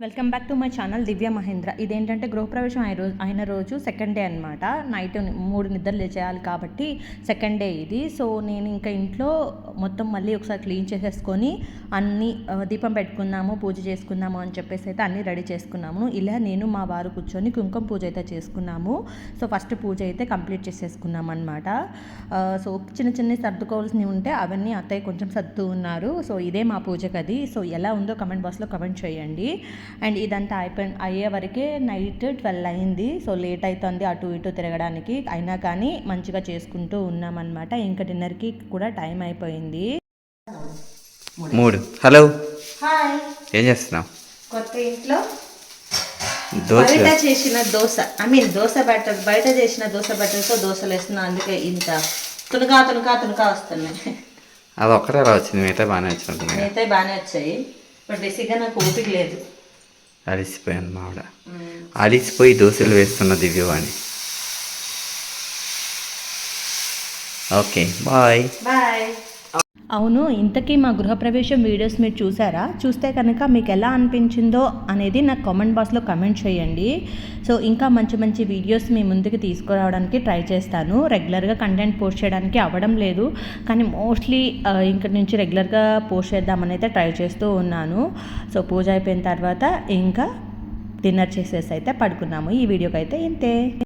Welcome back to my channel Divya Mahendra. ఇదేంటంటే గృహప్రవేశం అయిన రోజు సెకండ్ డే అనమాట. నైట్ 3 నిద్రలు చేయాలి కాబట్టి సెకండ్ డే ఇది. సో నేను ఇంకా ఇంట్లో మొత్తం మళ్ళీ ఒకసారి క్లీన్ చేసేసుకొని అన్నీ దీపం పెట్టుకుందాము, పూజ చేసుకుందాము అని చెప్పేసి అయితే అన్నీ రెడీ చేసుకున్నాము. ఇలా నేను మా వారు కూర్చొని కుంకుమ పూజ అయితే చేసుకున్నాము. సో ఫస్ట్ పూజ అయితే కంప్లీట్ చేసేసుకున్నాం అనమాట. సో చిన్న చిన్న సర్దుకోవాల్సినవి ఉంటే అవన్నీ అత్తయ్య కొంచెం సర్దుతూ ఉన్నారు. సో ఇదే మా పూజ గది. సో ఎలా ఉందో కమెంట్ బాక్స్లో కమెంట్ చేయండి. అండ్ ఇదంతా అయ్యే వరకే నైట్ 12 అయింది. సో లేట్ అవుతుంది అటు ఇటు తిరగడానికి. అయినా కానీ మంచిగా చేసుకుంటూ ఉన్నామన్నమాట. ఇంకా డిన్నర్కి కూడా టైం అయిపోయింది. 3 హలో, హాయ్. ఏం చేస్తున్నావు? కొత్త ఇంట్లో దోశ బయట చేసిన దోశ, దోశ బ్యాటర్, బయట చేసిన దోశ బ్యాటర్తో దోశలు వేస్తున్నా. అందుకే ఇంత తునకా తునకా తునకా వస్తున్నాయి. అది ఒక్కటే అలా వచ్చింది, మిగతా బాగానే వచ్చినట్టు. అయితే బాగానే వచ్చాయి, బట్ బేసిక్గా నాకు ఓపిక లేదు. అలిసిపోయాను మావిడ. అలిసిపోయి దోశలు వేస్తున్న దివ్యవాణి. Okay, bye bye. అవును, ఇంతకీ మా గృహప్రవేశం వీడియోస్ మీరు చూసారా? చూస్తే కనుక మీకు ఎలా అనిపించిందో అనేది నాకు కామెంట్ బాక్స్లో కమెంట్ చేయండి. సో ఇంకా మంచి మంచి వీడియోస్ మీ ముందుకు తీసుకురావడానికి ట్రై చేస్తాను. రెగ్యులర్గా కంటెంట్ పోస్ట్ చేయడానికి అవ్వడం లేదు, కానీ మోస్ట్లీ ఇంక నుంచి రెగ్యులర్గా పోస్ట్ చేద్దామని అయితే ట్రై చేస్తూ ఉన్నాను. సో పూజ అయిపోయిన తర్వాత ఇంకా డిన్నర్ చేసేసి అయితే పడుకున్నాము. ఈ వీడియోకి అయితే ఇంతే.